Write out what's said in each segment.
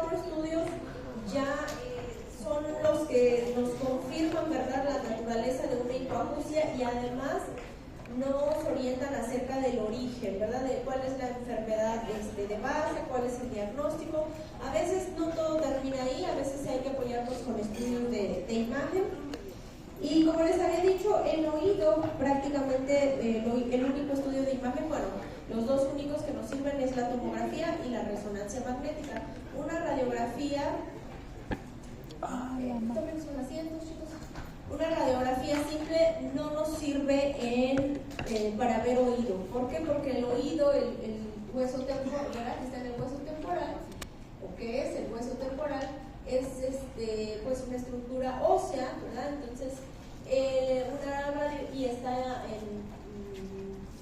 cuatro estudios ya son los que nos confirman, ¿verdad?, la naturaleza de una hipoacusia y además nos orientan acerca del origen, ¿verdad?, de cuál es la enfermedad de base, cuál es el diagnóstico. A veces no todo termina ahí, a veces hay que apoyarnos con estudios de imagen. Y como les había dicho, el oído prácticamente el único estudio de imagen, bueno, los dos únicos que nos sirven es la tomografía y la resonancia magnética. Una radiografía, tomen sus asientos, chicos. Una radiografía simple no nos sirve para ver oído. ¿Por qué? Porque el oído, el hueso temporal, que está en el hueso temporal, o que es el hueso temporal, es pues una estructura ósea, ¿verdad? Entonces, una radio, y está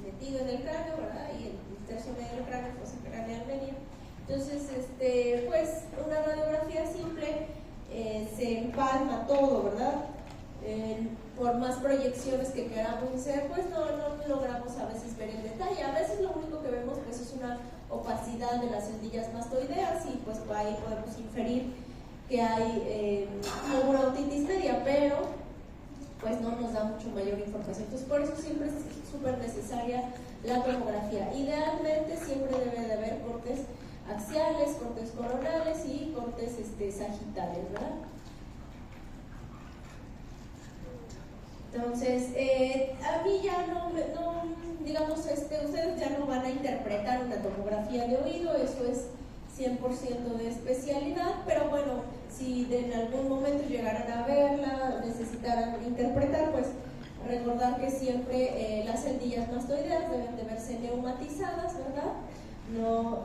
metido en el cráneo, ¿verdad? Y el tercio medio del cráneo, fosa craneal media. Entonces, pues una radiografía simple se empalma todo, ¿verdad? Por más proyecciones que queramos hacer, pues no logramos a veces ver el detalle. A veces lo único que vemos pues es una opacidad de las celdillas mastoideas y pues ahí podemos inferir que hay alguna otitis media, pero pues no nos da mucho mayor información. Entonces por eso siempre es súper necesaria la tomografía. Idealmente siempre debe de haber cortes axiales, cortes coronales y cortes sagitales, ¿verdad? Entonces, a mí ya no digamos, ustedes ya no van a interpretar una tomografía de oído, eso es 100% de especialidad, pero bueno, si en algún momento llegaran a verla, necesitaran interpretar, pues recordar que siempre las celdillas mastoideas deben de verse neumatizadas, ¿verdad? No,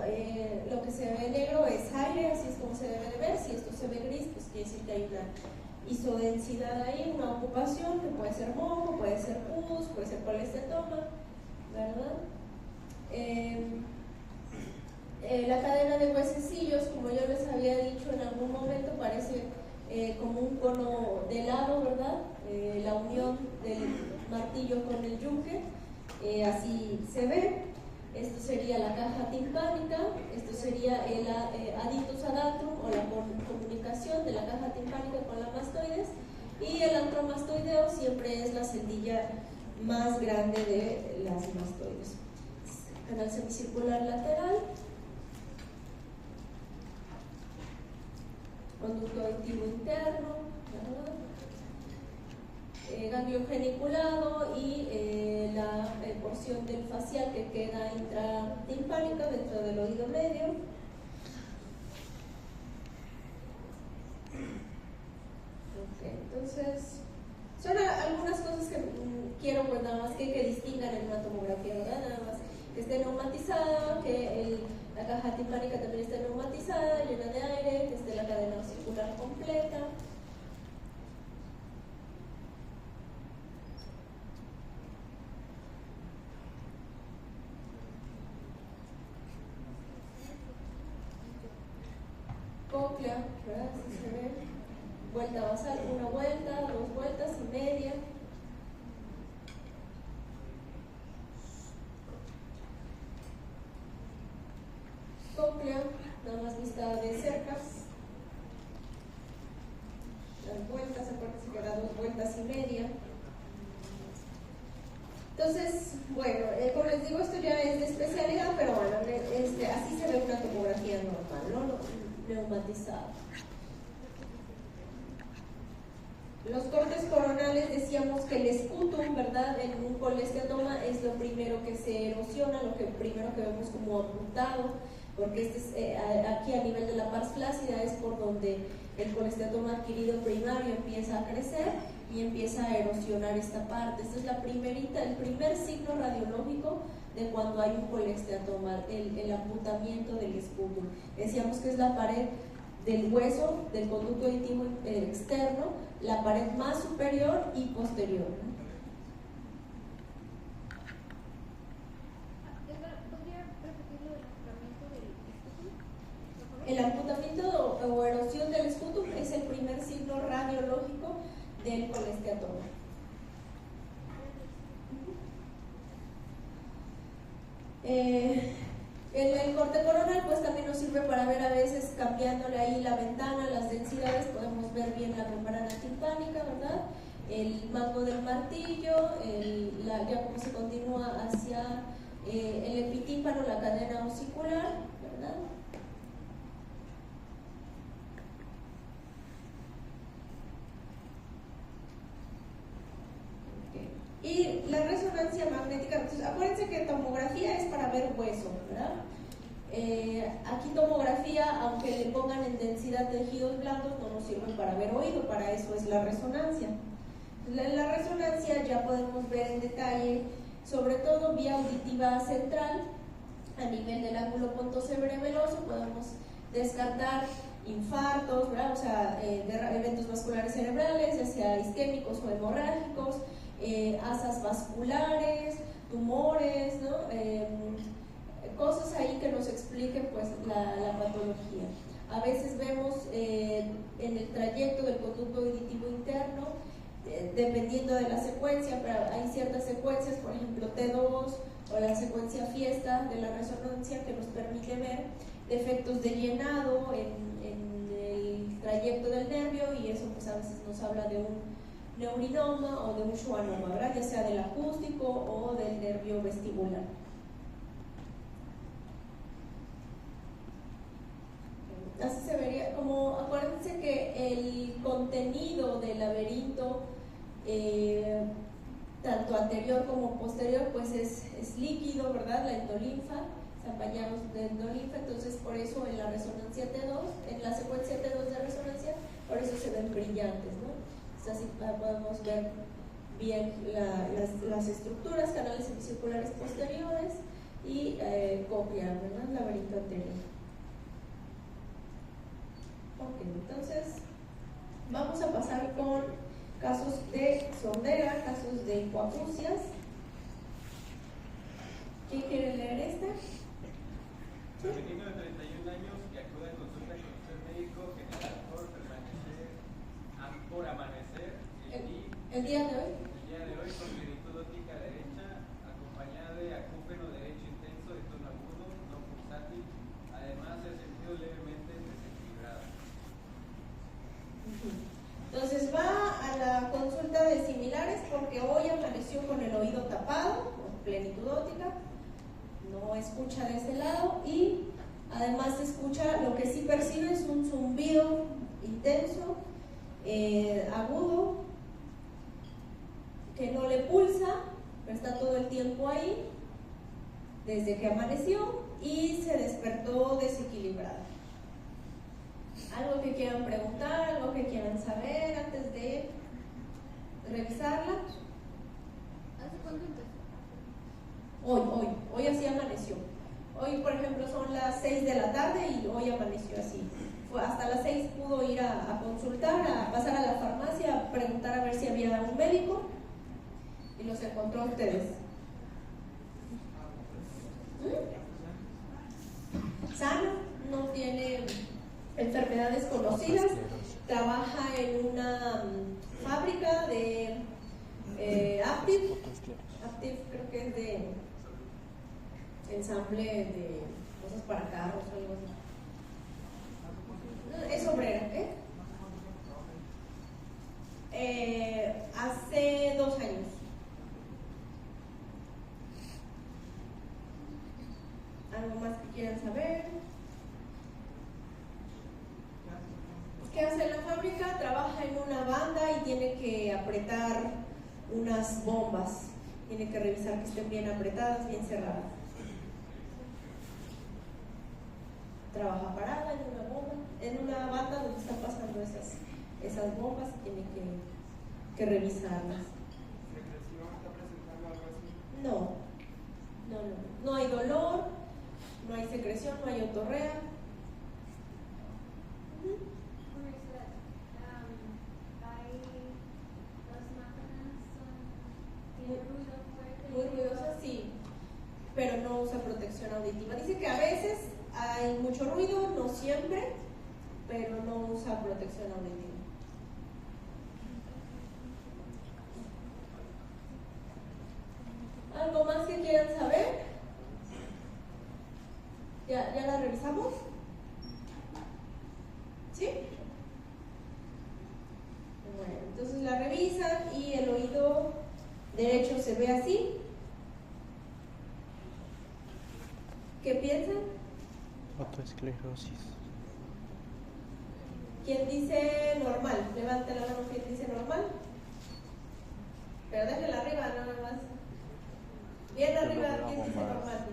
lo que se ve negro es aire, así es como se debe de ver. Si esto se ve gris, pues quiere decir que hay una isodensidad ahí, una ocupación que puede ser moco, puede ser pus, puede ser colesteroma, ¿verdad? La cadena de huesecillos, como yo les había dicho en algún momento, parece como un cono de helado, ¿verdad? La unión del martillo con el yunque, así se ve. Esto sería la caja timpánica, esto sería el aditus adatum o la comunicación de la caja timpánica con la mastoides, y el antromastoideo siempre es la celdilla más grande de las mastoides. Canal semicircular lateral, conducto auditivo interno, ¿verdad? Ganglio geniculado y la porción del facial que queda intratimpánica dentro del oído medio. Okay, entonces son algunas cosas que quiero pues nada más que distingan en una tomografía, ¿verdad? Nada más que esté neumatizada, que la caja timpánica también esté neumatizada, llena de aire, que esté la cadena circular completa. Cóclea, ¿verdad? Así se ve. Vuelta basal, una vuelta, dos vueltas y media. Cóclea, nada más vista de cerca. Las vueltas, acuérdense que da dos vueltas y media. Entonces, bueno, como les digo, esto ya es de especialidad, pero bueno, así se ve una tomografía normal, ¿no? Neumatizada. Los cortes coronales, decíamos que el sputum, ¿verdad? En un colesteatoma es lo primero que se erosiona, lo que primero que vemos como apuntado, porque aquí a nivel de la pars flácida es por donde el colesteatoma adquirido primario empieza a crecer y empieza a erosionar esta parte. Esta es el primer signo radiológico de cuando hay un colesteatoma, el apuntamiento del sputum. Decíamos que es la pared del hueso, del conducto auditivo externo, la pared más superior y posterior. ¿Podría repetir lo del amputamiento del sputum? El amputamiento o erosión del sputum es el primer signo radiológico del colesteatoma. El corte coronal pues también nos sirve para ver a veces cambiándole ahí la ventana, las densidades, podemos ver bien la membrana timpánica, ¿verdad? El mango del martillo, ya como se continúa hacia el epitímpano, la cadena osicular, ¿verdad? Y la resonancia magnética, entonces, acuérdense que tomografía es para ver hueso, ¿verdad? Aquí tomografía, aunque le pongan en densidad tejidos blandos, no nos sirve para ver oído, para eso es la resonancia. En la resonancia ya podemos ver en detalle, sobre todo vía auditiva central, a nivel del ángulo pontocerebroveloso, podemos descartar infartos, ¿verdad? O sea, eventos vasculares cerebrales, ya sea isquémicos o hemorrágicos, asas vasculares, tumores, ¿no? Cosas ahí que nos expliquen pues la patología. A veces vemos en el trayecto del conducto auditivo interno, dependiendo de la secuencia, pero hay ciertas secuencias, por ejemplo T2 o la secuencia fiesta de la resonancia, que nos permite ver defectos de llenado en el trayecto del nervio, y eso pues a veces nos habla de un neurinoma o de un schwannoma, ¿verdad? Ya sea del acústico o del nervio vestibular. Así se vería, como acuérdense que el contenido del laberinto, tanto anterior como posterior, pues es líquido, ¿verdad? La endolinfa, ampañados de endolinfa, entonces por eso en la resonancia T2, en la secuencia T2 de resonancia, por eso se ven brillantes, ¿no? Así podemos ver bien las estructuras, canales semicirculares posteriores y copia, ¿verdad? Laberinto anterior. Ok, entonces vamos a pasar con casos de sordera, casos de hipoacusias. ¿Quién quiere leer esta? Femenino de 31 años que acude a consulta con usted médico general por amanecer el día de hoy. El día de hoy con plenitud óptica derecha, acompañada de acúfeno derecho intenso de tono agudo, no pulsátil. Además se ha sentido levemente desequilibrada. Entonces va a la consulta de similares porque hoy amaneció con el oído tapado, con plenitud óptica, no escucha de ese lado, y además escucha, lo que sí percibe es un zumbido intenso, agudo, que no le pulsa, pero está todo el tiempo ahí, desde que amaneció, y se despertó desequilibrada. ¿Algo que quieran preguntar, algo que quieran saber antes de revisarla? ¿Hace cuánto empezó? Hoy así amaneció. Hoy, por ejemplo, son las 6 de la tarde y hoy amaneció así. Hasta las 6 pudo ir a consultar, a pasar a la farmacia, a preguntar a ver si había un médico, y los encontró a ustedes. Sano, no tiene enfermedades conocidas, trabaja en una fábrica de Aptiv creo que es de ensamble de cosas para carros o algo así. Es obrera, hace 2 años. ¿Algo más que quieran saber? ¿Qué hace en la fábrica? Trabaja en una banda y tiene que apretar unas bombas. Tiene que revisar que estén bien apretadas, bien cerradas. Trabaja parada en una bomba, en una banda donde están pasando esas bombas, y tiene que revisarlas. ¿Está presentando algo así? No hay dolor, no hay secreción, no hay otorrea. Curiosidad. Hay las máquinas tienen ruido fuerte. Muy ruidosa, sí, pero no usa protección auditiva. Dice que a veces hay mucho ruido, no siempre, pero no usa protección auditiva. ¿Algo más que quieran saber? ¿Ya la revisamos? ¿Sí? Bueno, entonces la revisan y el oído derecho se ve así. ¿Qué piensan? Fotoesclerosis. ¿Quién dice normal? Levante la mano, ¿quién dice normal? Pero déjela arriba, no nada más. Bien arriba, ¿quién dice normal?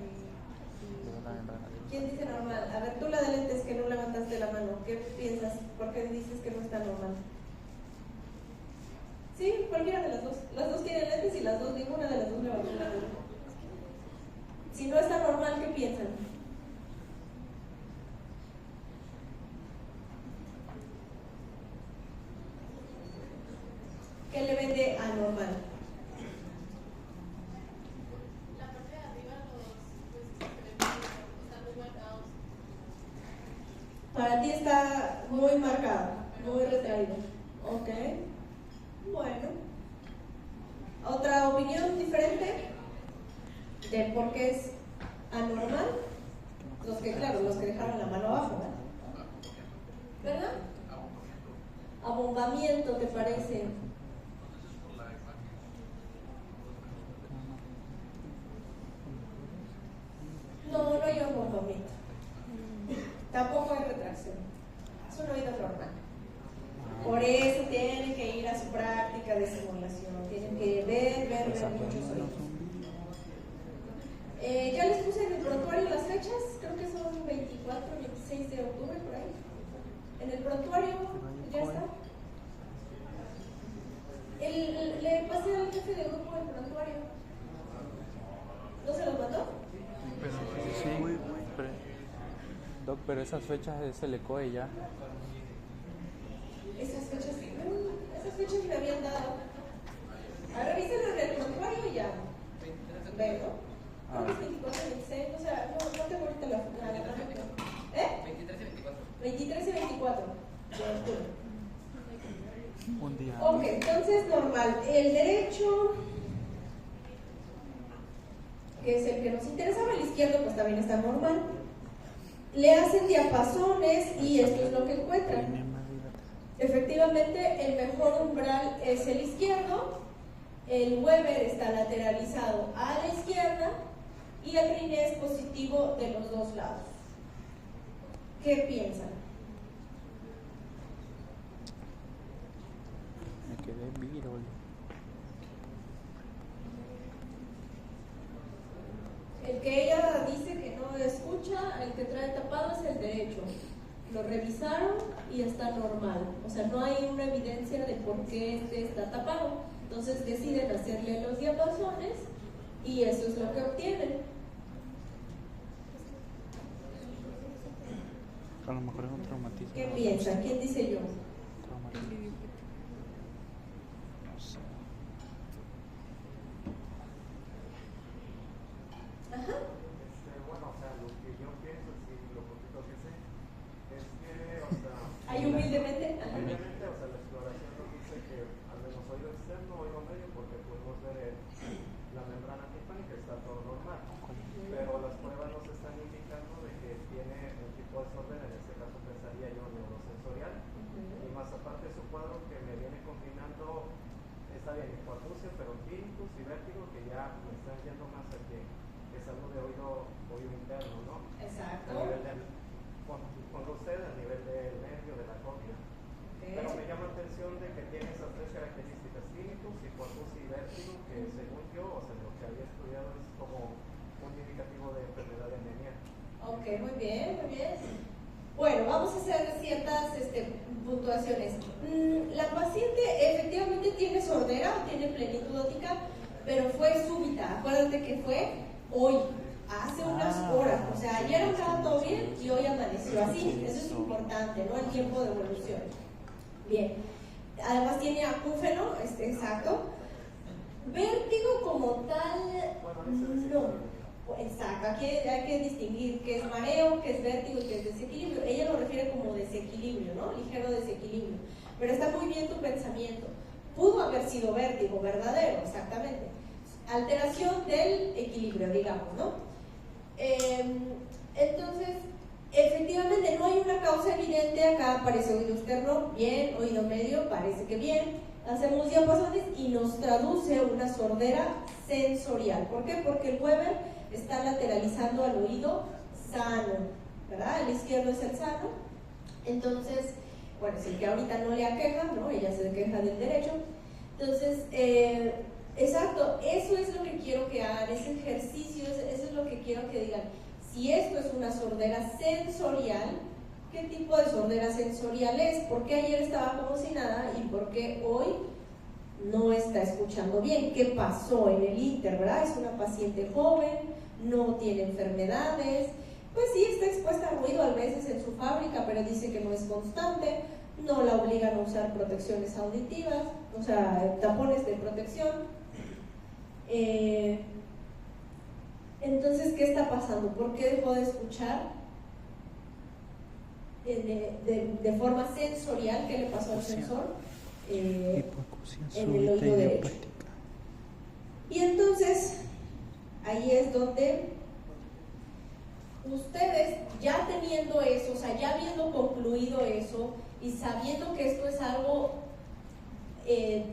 ¿Quién dice normal? A ver, tú la de lentes que no levantaste la mano, ¿qué piensas? ¿Por qué dices que no está normal? Sí, cualquiera de las dos. Las dos tienen lentes y las dos, ninguna de las dos levantó la mano. Si no está normal, ¿qué piensan? ¿Qué le vende anormal? La parte de arriba están muy marcados. Para ti está muy marcado, muy retraído. Ok. Bueno. ¿Otra opinión diferente de por qué es anormal? Los que dejaron la mano abajo, ¿verdad? Abombamiento, ¿te parece? No hay abombamiento. Tampoco hay retracción. Es un oído normal. Por eso tienen que ir a su práctica de simulación. Tienen que ver muchos oídos. Ya les puse en el prontuario las fechas. Creo que son 24, 26 de octubre, por ahí. En el prontuario ya está. Le pasé al jefe de grupo el prontuario. ¿No se los mandó? Doc, pero esas fechas es el ECOE ya. Esas fechas me habían dado. Revísenlo en el prontuario y ya. ¿Ven, no? Creo que es 24 y 26, o sea, no tengo ahorita la ¿eh? 23 y 24 de octubre. Un día. Ok, entonces normal. El derecho, que es el que nos interesaba, el izquierdo pues también está normal. Le hacen diapasones y esto es lo que encuentran. Efectivamente, el mejor umbral es el izquierdo, el Weber está lateralizado a la izquierda y el Riné es positivo de los dos lados. ¿Qué piensan? Me quedé virol. El que ella dice que no escucha, el que trae tapado es el derecho. Lo revisaron y está normal. O sea, no hay una evidencia de por qué este está tapado. Entonces deciden hacerle los diapasones y eso es lo que obtienen. A lo mejor es un traumatismo. ¿Qué piensan? ¿Quién dice yo? Traumatismo. No sé. Ajá. Bueno, o sea, lo que yo pienso, sí, lo poquito que sé, es que, o sea... Ahí humildemente. Ajá. Humildemente, o sea, la exploración nos dice que al menos oído externo, oído medio, porque pudimos ver la membrana timpánica, está todo normal. Pero las pruebas nos están indicando de que tiene un tipo de desorden, en este caso pensaría yo neurosensorial, y más aparte su cuadro que me viene combinando, está bien, hipoacusia, pero tinnitus y vértigo, que ya me están yendo más a que es algo de oído interno, ¿no? Exacto. A nivel del, con usted, a nivel del nervio, de la córnea. Okay. Pero me llama la atención de que tiene esas tres características: tinnitus, hipoacusia y vértigo, que según yo, o sea, lo que había estudiado es como un indicativo de enfermedad de anemia. Ok, muy bien, muy bien. Bueno, vamos a hacer ciertas puntuaciones. La paciente efectivamente tiene sordera, tiene plenitud óptica, pero fue súbita. Acuérdate que fue hoy, hace unas horas. O sea, ayer andaba todo bien y hoy amaneció así. Eso es importante, ¿no? El tiempo de evolución. Bien. Además tiene acúfeno, exacto. Vértigo como tal, no. Exacto, aquí hay que distinguir qué es mareo, qué es vértigo y qué es desequilibrio. Ella lo refiere como desequilibrio, ¿no? Ligero desequilibrio. Pero está muy bien tu pensamiento. Pudo haber sido vértigo verdadero, exactamente. Alteración del equilibrio, digamos, ¿no? Entonces, efectivamente no hay una causa evidente. Acá aparece oído externo, bien, oído medio, parece que bien. Hacemos diapasones y nos traduce una sordera sensorial. ¿Por qué? Porque el Weber está lateralizando al oído sano, ¿verdad? El izquierdo es el sano. Entonces, bueno, es el que ahorita no le aqueja, ¿no? Ella se queja del derecho. Entonces, exacto, eso es lo que quiero que hagan, ese ejercicio, eso es lo que quiero que digan. Si esto es una sordera sensorial, ¿qué tipo de sordera sensorial es? ¿Por qué ayer estaba como si nada y por qué hoy no está escuchando bien? ¿Qué pasó en el inter, verdad? Es una paciente joven, no tiene enfermedades, pues sí está expuesta al ruido a veces en su fábrica, pero dice que no es constante, no la obligan a usar protecciones auditivas, o sea, tapones de protección. Entonces, ¿qué está pasando? ¿Por qué dejó de escuchar de forma sensorial? ¿Qué le pasó al sensor? En el oído derecho. Y entonces, ahí es donde ustedes, ya teniendo eso, o sea, ya habiendo concluido eso y sabiendo que esto es algo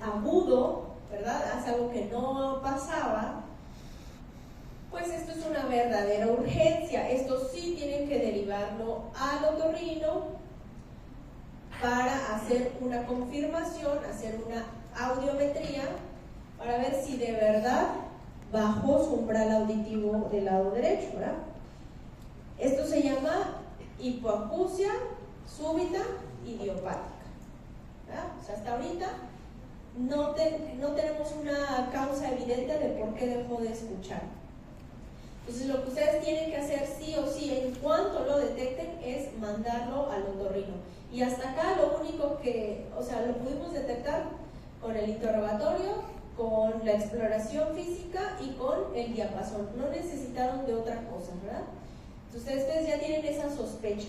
agudo, ¿verdad? Es algo que no pasaba, pues esto es una verdadera urgencia. Esto sí tienen que derivarlo al otorrino para hacer una confirmación, hacer una audiometría para ver si de verdad bajó su umbral auditivo del lado derecho, ¿verdad? Esto se llama hipoacusia súbita idiopática, ¿verdad? O sea, hasta ahorita no tenemos una causa evidente de por qué dejó de escuchar. Entonces, lo que ustedes tienen que hacer sí o sí, en cuanto lo detecten, es mandarlo al otorrino. Y hasta acá lo único que, o sea, lo pudimos detectar con el interrogatorio, con la exploración física y con el diapasón. No necesitaron de otra cosa, ¿verdad? Entonces, ustedes ya tienen esa sospecha.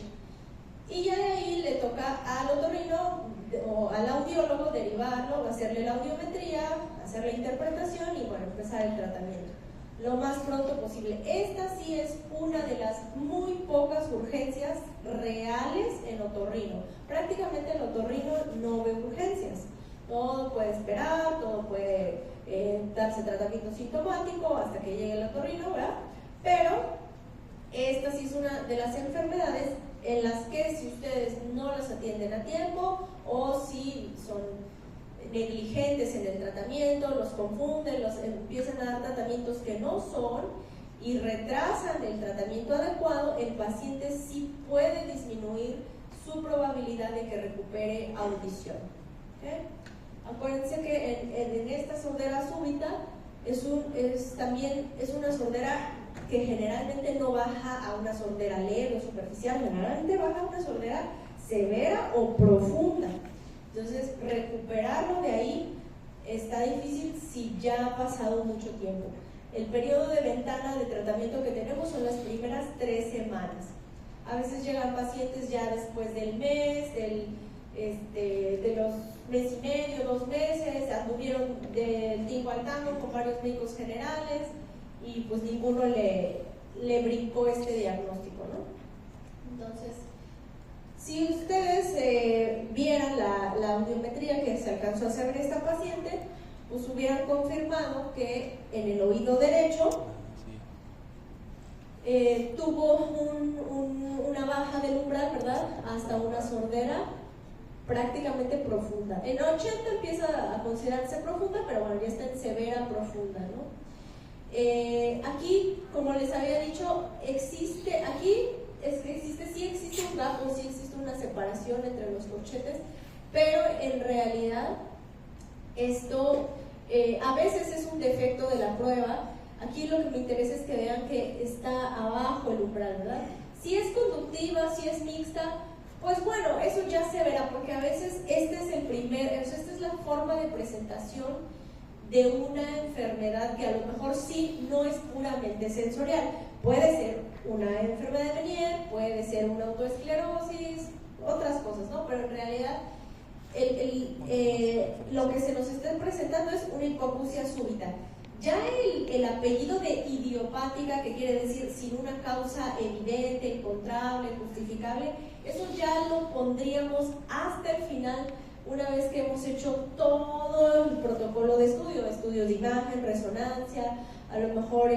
Y ya de ahí le toca al otorrino o al audiólogo derivarlo, hacerle la audiometría, hacer la interpretación y, bueno, empezar el tratamiento lo más pronto posible. Esta sí es una de las muy pocas urgencias reales en otorrino. Prácticamente el otorrino no ve urgencias. Todo puede esperar, todo puede darse tratamiento sintomático hasta que llegue el otorrino, ¿verdad? Pero esta sí es una de las enfermedades en las que si ustedes no las atienden a tiempo o si son negligentes en el tratamiento, los confunden, los empiezan a dar tratamientos que no son y retrasan el tratamiento adecuado, el paciente sí puede disminuir su probabilidad de que recupere audición. ¿Okay? Acuérdense que en esta sordera súbita también es una sordera que generalmente no baja a una sordera leve o superficial, generalmente baja a una sordera severa o profunda. Entonces, recuperarlo de ahí está difícil si ya ha pasado mucho tiempo. El periodo de ventana de tratamiento que tenemos son las primeras 3 semanas. A veces llegan pacientes ya después del mes, de los mes y medio, 2 meses, anduvieron del tingo al tango con varios médicos generales y pues ninguno le brincó este diagnóstico, ¿no? Entonces, si ustedes vieran la audiometría que se alcanzó a hacer en esta paciente, pues hubieran confirmado que en el oído derecho tuvo una baja del umbral, ¿verdad? Hasta una sordera prácticamente profunda. En 80 empieza a considerarse profunda, pero bueno, ya está en severa profunda, ¿no? Aquí, como les había dicho, existe un gap o sí existe una separación entre los corchetes, pero en realidad esto a veces es un defecto de la prueba. Aquí lo que me interesa es que vean que está abajo el umbral, ¿verdad? Si es conductiva, si es mixta, pues bueno, eso ya se verá, porque a veces esta es la forma de presentación de una enfermedad que a lo mejor sí no es puramente sensorial. Puede ser una enfermedad de Meniere, puede ser una autoesclerosis, otras cosas, ¿no? Pero en realidad lo que se nos está presentando es una hipoacusia súbita. Ya el apellido de idiopática, que quiere decir sin una causa evidente, encontrable, justificable, eso ya lo pondríamos hasta el final, una vez que hemos hecho todo el protocolo de estudio, estudios de imagen, resonancia, a lo mejor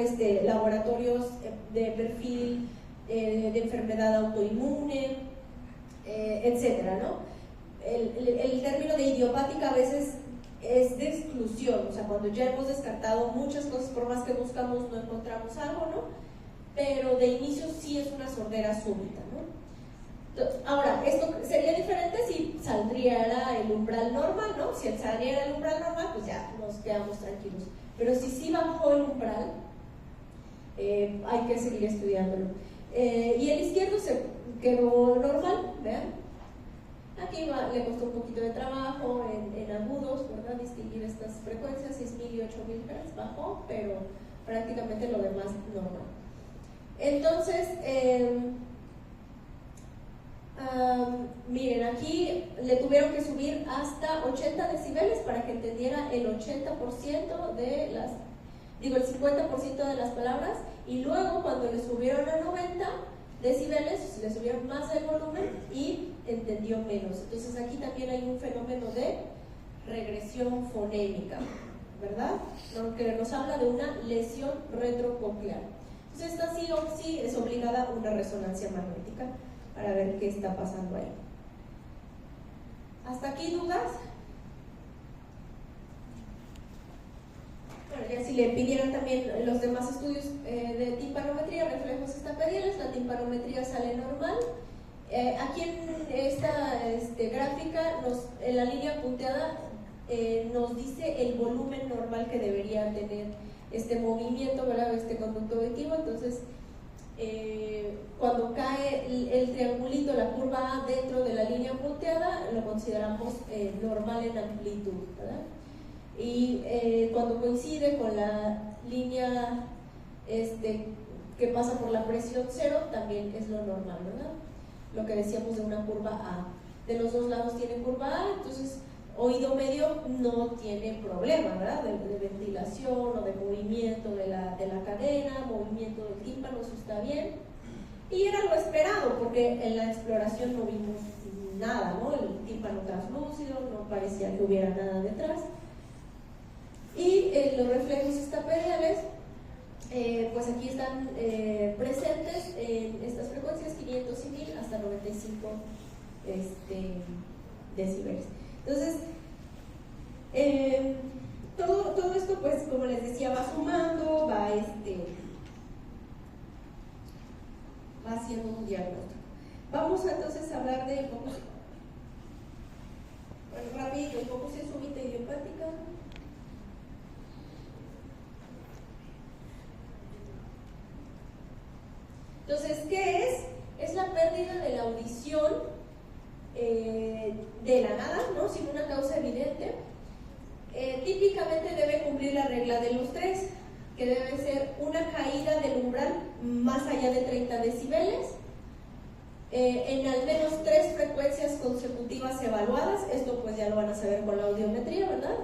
laboratorios de perfil de enfermedad autoinmune, etcétera, ¿no? El término de idiopática a veces es de exclusión, o sea, cuando ya hemos descartado muchas cosas, por más que buscamos no encontramos algo, ¿no? Pero de inicio sí es una sordera súbita, ¿no? Entonces, ahora, esto sería diferente si saldría el umbral normal, ¿no? Si saliera el umbral normal, pues ya nos quedamos tranquilos. Pero si sí bajó el umbral, hay que seguir estudiándolo. Y el izquierdo se quedó normal, ¿vean? Aquí le costó un poquito de trabajo en agudos, ¿verdad? Distinguir estas frecuencias, 6.000 y 8.000 Hz, bajó, pero prácticamente lo demás normal. Entonces, miren, aquí le tuvieron que subir hasta 80 decibeles para que entendiera el 80% de las, el 50% de las palabras, y luego cuando le subieron a 90 decibeles, le subieron más el volumen y entendió menos. Entonces aquí también hay un fenómeno de regresión fonémica, ¿verdad? Que nos habla de una lesión retrococlear. Entonces esta sí o sí es obligada a una resonancia magnética para ver qué está pasando ahí. ¿Hasta aquí dudas? Bueno, ya si le pidieran también los demás estudios de timpanometría, reflejos estapediales, la timpanometría sale normal. Aquí en esta gráfica, en la línea punteada, nos dice el volumen normal que debería tener este movimiento, ¿verdad? Este conducto auditivo. Entonces, cuando cae el triangulito, la curva A dentro de la línea punteada, lo consideramos normal en amplitud, ¿verdad? Y cuando coincide con la línea que pasa por la presión cero, también es lo normal, ¿verdad? Lo que decíamos de una curva A. De los dos lados tiene curva A, entonces oído medio no tiene problema, ¿verdad? De ventilación o de movimiento de la cadena, movimiento del tímpano, eso está bien. Y era lo esperado, porque en la exploración no vimos nada, ¿no? El tímpano translúcido, no parecía que hubiera nada detrás. Y los reflejos estapediales, pues aquí están presentes en estas frecuencias 500 y 1000 hasta 95 decibeles. Entonces, todo esto, pues como les decía, va sumando, va haciendo un diagnóstico. Vamos entonces a hablar de hipoacusia. Bueno, rápido, hipoacusia súbita idiopática. Entonces, ¿qué es? Es la pérdida de la audición de la nada, ¿no? Sin una causa evidente. Típicamente debe cumplir la regla de los 3, que debe ser una caída del umbral más allá de 30 decibeles, en al menos 3 frecuencias consecutivas evaluadas. Esto pues ya lo van a saber con la audiometría, ¿verdad?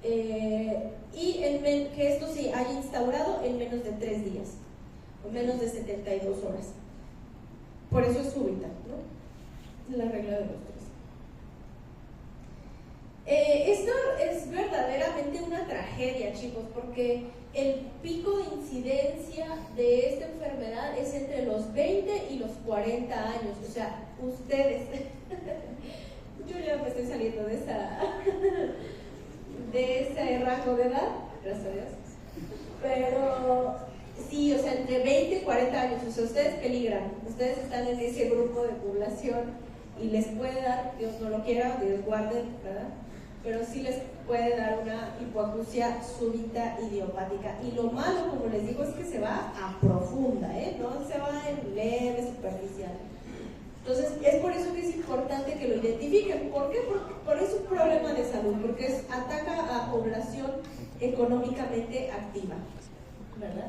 Y que esto se haya instaurado en menos de 3 días o menos de 72 horas. Por eso es súbita, ¿no? La regla de los 3. Esto es verdaderamente una tragedia, chicos, porque el pico de incidencia de esta enfermedad es entre los 20 y los 40 años. O sea, ustedes, yo ya me estoy saliendo de ese rango de edad, gracias a Dios, pero sí, o sea, entre 20 y 40 años, o sea, ustedes peligran, ustedes están en ese grupo de población y les puede dar, Dios no lo quiera, Dios guarde, ¿verdad? Pero sí les puede dar una hipoacusia súbita idiopática. Y lo malo, como les digo, es que se va a profunda, no se va en leve, superficial. Entonces, es por eso que es importante que lo identifiquen. ¿Por qué? Porque es un problema de salud, porque ataca a población económicamente activa, ¿verdad?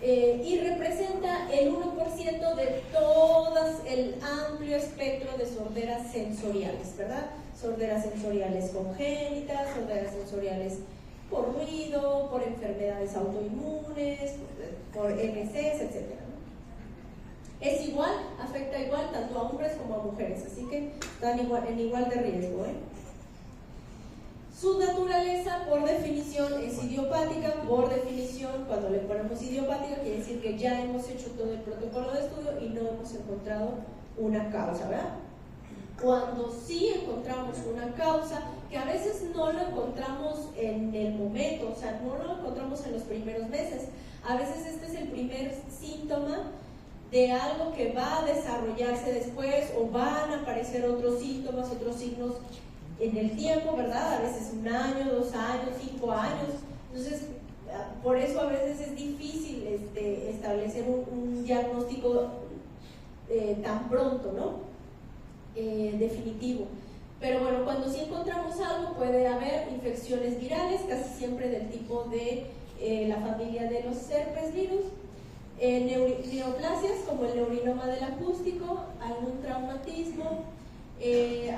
Y representa el 1% de todo el amplio espectro de sorderas sensoriales, ¿verdad? Sorderas sensoriales congénitas, sorderas sensoriales por ruido, por enfermedades autoinmunes, por MCs, etc. Es igual, afecta igual tanto a hombres como a mujeres, así que están en igual de riesgo. Su naturaleza, por definición, es idiopática. Por definición, cuando le ponemos idiopática, quiere decir que ya hemos hecho todo el protocolo de estudio y no hemos encontrado una causa, ¿verdad? Cuando sí encontramos una causa, que a veces no lo encontramos en el momento, o sea, no lo encontramos en los primeros meses, a veces este es el primer síntoma de algo que va a desarrollarse después, o van a aparecer otros síntomas, otros signos en el tiempo, ¿verdad? A veces 1 año, 2 años, 5 años. Entonces, por eso a veces es difícil establecer un diagnóstico tan pronto, ¿no? Definitivo. Pero bueno, cuando sí encontramos algo, puede haber infecciones virales, casi siempre del tipo de la familia de los herpes virus, neoplasias como el neurinoma del acústico, algún traumatismo,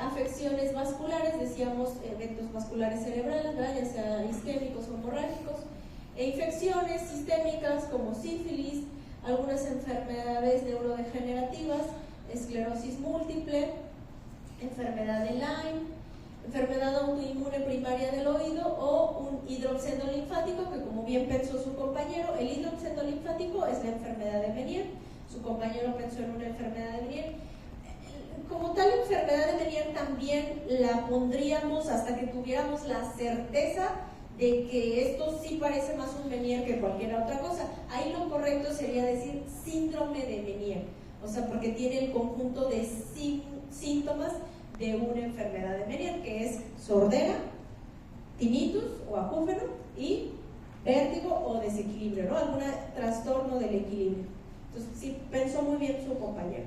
afecciones vasculares, decíamos eventos vasculares cerebrales, ¿verdad? Ya sea isquémicos o hemorrágicos, e infecciones sistémicas como sífilis, algunas enfermedades neurodegenerativas, esclerosis múltiple, enfermedad de Lyme, enfermedad autoinmune primaria del oído o un hidroxendo linfático, que como bien pensó su compañero, el hidroxendo linfático es la enfermedad de Meniere, su compañero pensó en una enfermedad de Meniere. Como tal enfermedad de Meniere también la pondríamos hasta que tuviéramos la certeza de que esto sí parece más un Meniere que cualquier otra cosa. Ahí lo correcto sería decir síndrome de Meniere, o sea, porque tiene el conjunto de síntomas de una enfermedad de Meniere, que es sordera, tinnitus o acúfeno y vértigo o desequilibrio, ¿no? Algún trastorno del equilibrio. Entonces, sí, pensó muy bien su compañero.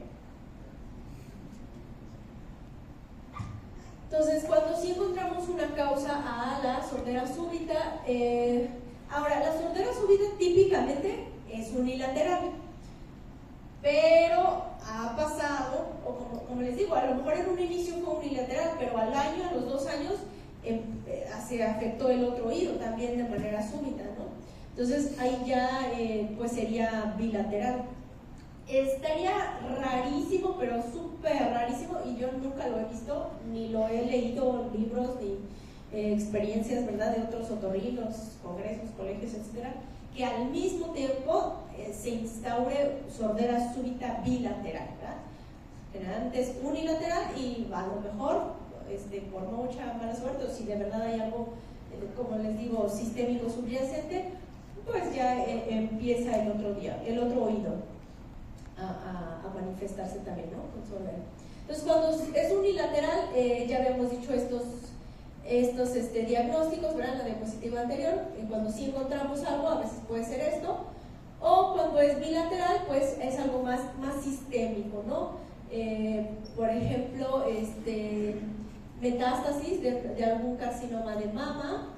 Entonces, cuando sí encontramos una causa a la sordera súbita, ahora, la sordera súbita típicamente es unilateral, pero ha pasado, o como les digo, a lo mejor en un inicio fue unilateral, pero al año, a los 2 años, se afectó el otro oído también de manera súbita, ¿no? Entonces ahí ya pues sería bilateral. Estaría rarísimo, pero súper rarísimo, y yo nunca lo he visto, ni lo he leído en libros, ni experiencias, ¿verdad?, de otros otorrinos, congresos, colegios, etcétera, que al mismo tiempo se instaure sordera súbita bilateral, ¿verdad? Generalmente es unilateral y a lo mejor, por mucha mala suerte, o si de verdad hay algo, como les digo, sistémico subyacente, pues ya empieza el otro oído a manifestarse también, ¿no? Con sordera. Entonces, cuando es unilateral, ya habíamos dicho estos diagnósticos, ¿verdad? En la diapositiva anterior, cuando sí encontramos algo, a veces puede ser esto, o cuando es bilateral, pues es algo más sistémico, ¿no? Por ejemplo, metástasis de algún carcinoma de mama,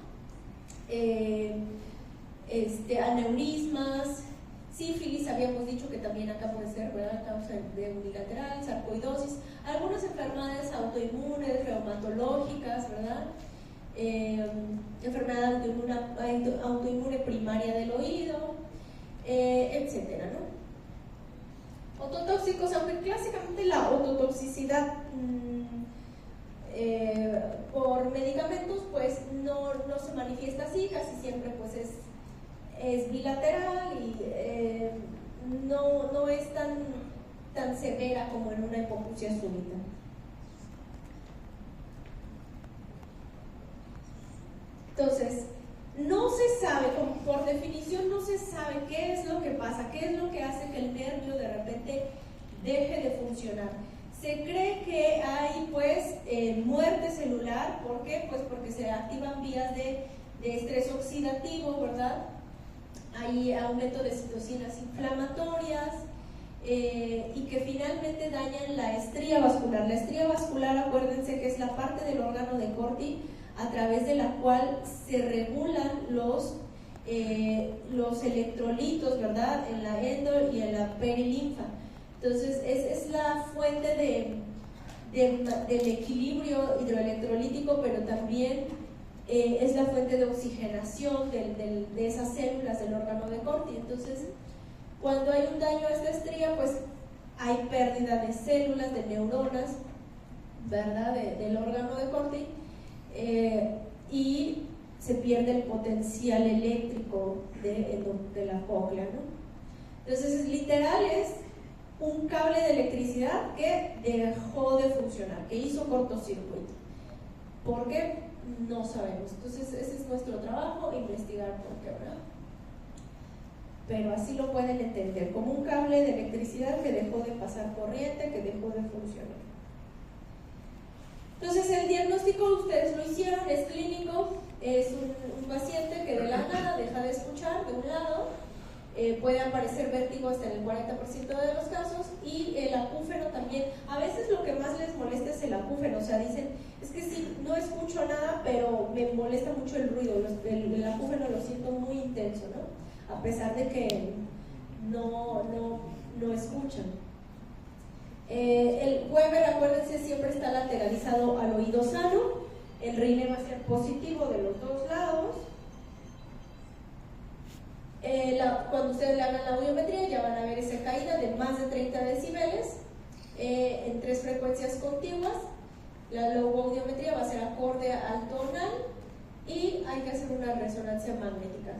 aneurismas, sífilis, habíamos dicho que también acá puede ser, ¿verdad?, causa de unilateral, sarcoidosis, algunas enfermedades autoinmunes, reumatológicas, ¿verdad?, enfermedad autoinmune primaria del oído, etcétera, ¿no? Ototóxicos, aunque clásicamente la ototoxicidad por medicamentos pues no se manifiesta así, casi siempre pues es bilateral y no es tan severa como en una hipoacusia súbita. Entonces, no se sabe, por definición no se sabe qué es lo que pasa, qué es lo que hace que el nervio de repente deje de funcionar. Se cree que hay pues muerte celular. ¿Por qué? Pues porque se activan vías de estrés oxidativo, ¿verdad? Hay aumento de citocinas inflamatorias y que finalmente dañan la estría vascular. La estría vascular, acuérdense que es la parte del órgano de Corti a través de la cual se regulan los electrolitos, ¿verdad?, en la endo y en la perilinfa. Entonces es la fuente del equilibrio hidroelectrolítico, pero también es la fuente de oxigenación de esas células del órgano de Corti. Entonces, cuando hay un daño a esta estría, pues hay pérdida de células, de neuronas, ¿verdad?, del órgano de Corti, y se pierde el potencial eléctrico de la cóclea, ¿no? Entonces, literal es un cable de electricidad que dejó de funcionar, que hizo cortocircuito. ¿Por qué? No sabemos. Entonces, ese es nuestro trabajo, investigar por qué, ¿verdad? Pero así lo pueden entender, como un cable de electricidad que dejó de pasar corriente, que dejó de funcionar. Entonces, el diagnóstico, ustedes lo hicieron, es clínico, es un paciente que de la nada deja de escuchar de un lado, puede aparecer vértigo hasta en el 40% de los casos, y el acúfeno también. A veces lo que más les molesta es el acúfeno, o sea, dicen, es que sí, no escucho nada, pero me molesta mucho el ruido, el acúfeno lo siento muy intenso, ¿no? A pesar de que no escuchan. El Weber, acuérdense, siempre está lateralizado al oído sano, el Rayleigh va a ser positivo de los dos lados. Cuando ustedes le hagan la audiometría ya van a ver esa caída de más de 30 decibeles en 3 frecuencias contiguas. La logoaudiometría va a ser acorde al tonal y hay que hacer una resonancia magnética.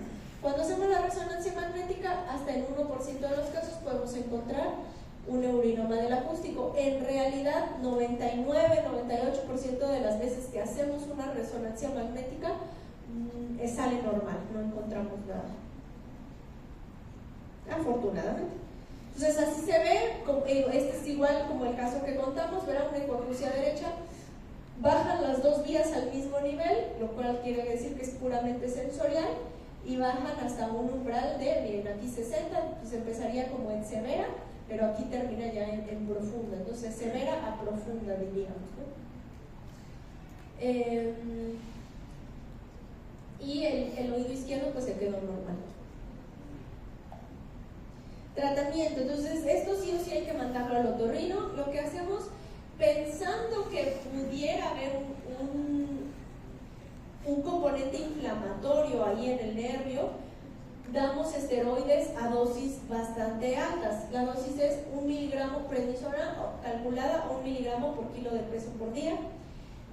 Cuando hacemos la resonancia magnética, hasta en 1% de los casos podemos encontrar un neurinoma del acústico. En realidad, 99-98% de las veces que hacemos una resonancia magnética sale normal, no encontramos nada. Afortunadamente. Entonces, así se ve. Este es igual como el caso que contamos, verán una hipoacusia derecha. Bajan las dos vías al mismo nivel, lo cual quiere decir que es puramente sensorial, y bajan hasta un umbral de, miren, aquí 60, pues empezaría como en severa, pero aquí termina ya en profunda. Entonces, severa a profunda, diríamos, ¿no? Y el oído izquierdo pues se quedó normal. Tratamiento. Entonces, esto sí o sí hay que mandarlo al otorrino. Lo que hacemos, pensando que pudiera haber un componente inflamatorio ahí en el nervio, damos esteroides a dosis bastante altas. La dosis es 1 miligramo prednisona calculada a 1 miligramo por kilo de peso por día,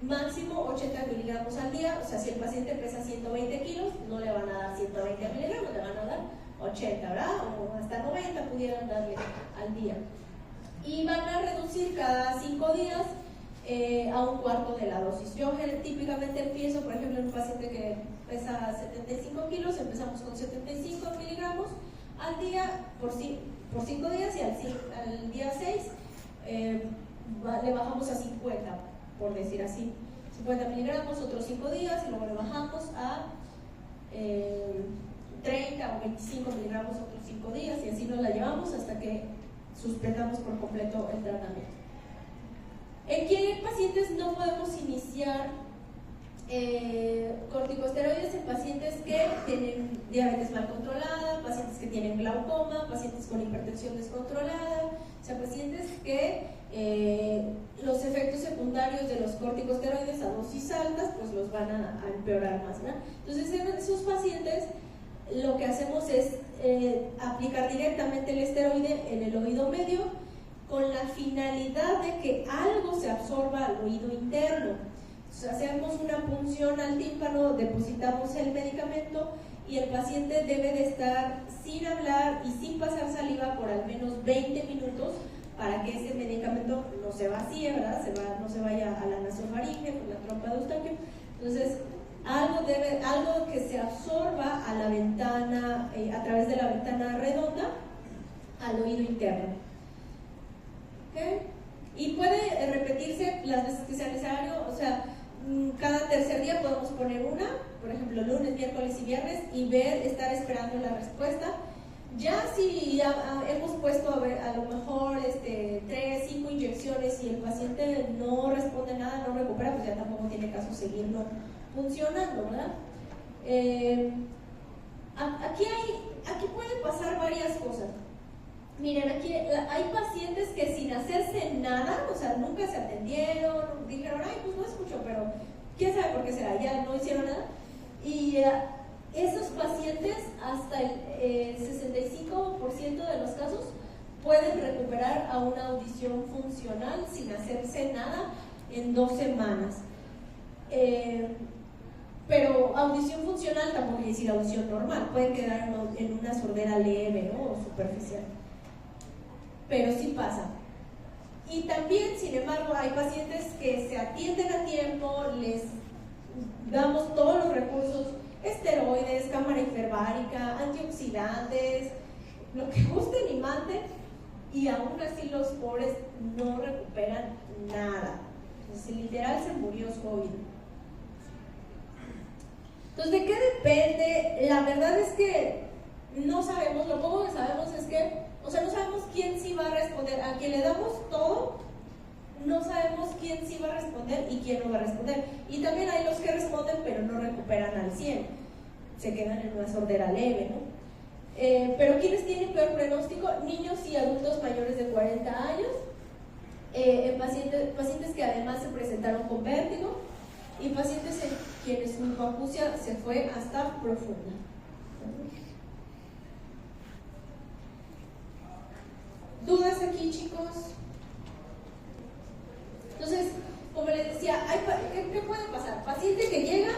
máximo 80 miligramos al día. O sea, si el paciente pesa 120 kilos, no le van a dar 120 miligramos, le van a dar 80, ¿verdad? O hasta 90 pudieran darle al día. Y van a reducir cada 5 días a un cuarto de la dosis. Yo típicamente empiezo, por ejemplo, en un paciente que pesa 75 kilos, empezamos con 75 miligramos al día por 5 días, y al día 6 le bajamos a 50, por decir así. 50 miligramos otros 5 días, y luego le bajamos a 30 o 25 miligramos otros 5 días, y así nos la llevamos hasta que suspendamos por completo el tratamiento. ¿En qué pacientes no podemos iniciar corticosteroides? En pacientes que tienen diabetes mal controlada, pacientes que tienen glaucoma, pacientes con hipertensión descontrolada, o sea, pacientes que los efectos secundarios de los corticosteroides a dosis altas pues los van a empeorar más, ¿verdad? Entonces, en esos pacientes lo que hacemos es aplicar directamente el esteroide en el oído medio, con la finalidad de que algo se absorba al oído interno. Entonces, hacemos una punción al tímpano, depositamos el medicamento, y el paciente debe de estar sin hablar y sin pasar saliva por al menos 20 minutos para que ese medicamento no se vacíe, ¿verdad? No se vaya a la nasofaringe, por la trompa de Eustaquio. Entonces, algo que se absorba a la ventana, a través de la ventana redonda, al oído interno. ¿Okay? Y puede repetirse las veces que sea necesario, o sea, cada tercer día podemos poner una, por ejemplo, lunes, miércoles y viernes, y estar esperando la respuesta. Ya si hemos puesto a lo mejor 3, 5 inyecciones y el paciente no responde nada, no recupera, pues ya tampoco tiene caso seguirlo funcionando, ¿verdad? Aquí pueden pasar varias cosas. Miren, aquí hay pacientes que sin hacerse nada, o sea, nunca se atendieron, dijeron, ay, pues no escucho, pero ¿Quién sabe por qué será? Ya no hicieron nada. Y esos pacientes, hasta el 65% de los casos, pueden recuperar a una audición funcional sin hacerse nada en 2 semanas. Pero audición funcional tampoco quiere decir audición normal, pueden quedar en una sordera leve, ¿no? O superficial. Pero sí pasa. Y también, sin embargo, hay pacientes que se atienden a tiempo, les damos todos los recursos, esteroides, cámara hiperbárica, antioxidantes, lo que gusten y manden, y aún así los pobres no recuperan nada. Entonces, literal se murió su oído. Entonces, ¿de qué depende? La verdad es que no sabemos, lo poco que sabemos es que, o sea, no sabemos quién sí va a responder. A quien le damos todo, no sabemos quién sí va a responder y quién no va a responder. Y también hay los que responden pero no recuperan al 100, se quedan en una sordera leve, ¿no? Pero ¿quiénes tienen peor pronóstico? Niños y adultos mayores de 40 años, pacientes que además se presentaron con vértigo, y pacientes en quienes su hipoacusia se fue hasta profunda. ¿Dudas aquí, chicos? Entonces, como les decía, ¿qué puede pasar? Paciente que llega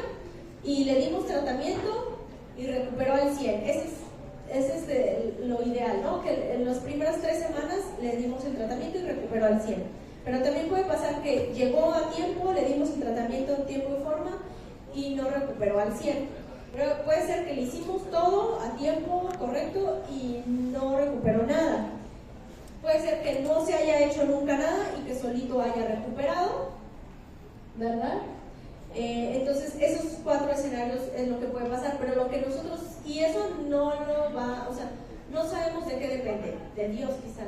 y le dimos tratamiento y recuperó al 100. Ese es lo ideal, ¿no? Que en las primeras 3 semanas le dimos el tratamiento y recuperó al 100. Pero también puede pasar que llegó a tiempo, le dimos el tratamiento en tiempo y forma y no recuperó al 100. Pero puede ser que le hicimos todo a tiempo correcto y no recuperó nada. Puede ser que no se haya hecho nunca nada y que solito haya recuperado, ¿verdad? Entonces, esos 4 escenarios es lo que puede pasar, pero lo que nosotros, y eso no lo va, o sea, no sabemos de qué depende, de Dios quizá,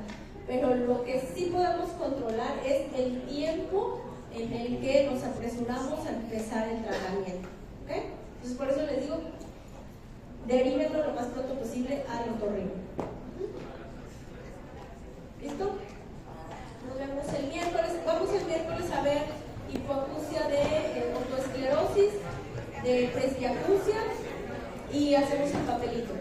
pero lo que sí podemos controlar es el tiempo en el que nos apresuramos a empezar el tratamiento, ¿ok? Entonces, por eso les digo, derívenlo lo más pronto posible al otorrino. ¿Listo? Nos vemos el miércoles. Vamos el miércoles a ver hipoacusia de autoesclerosis, de presbiacusia, y hacemos un papelito.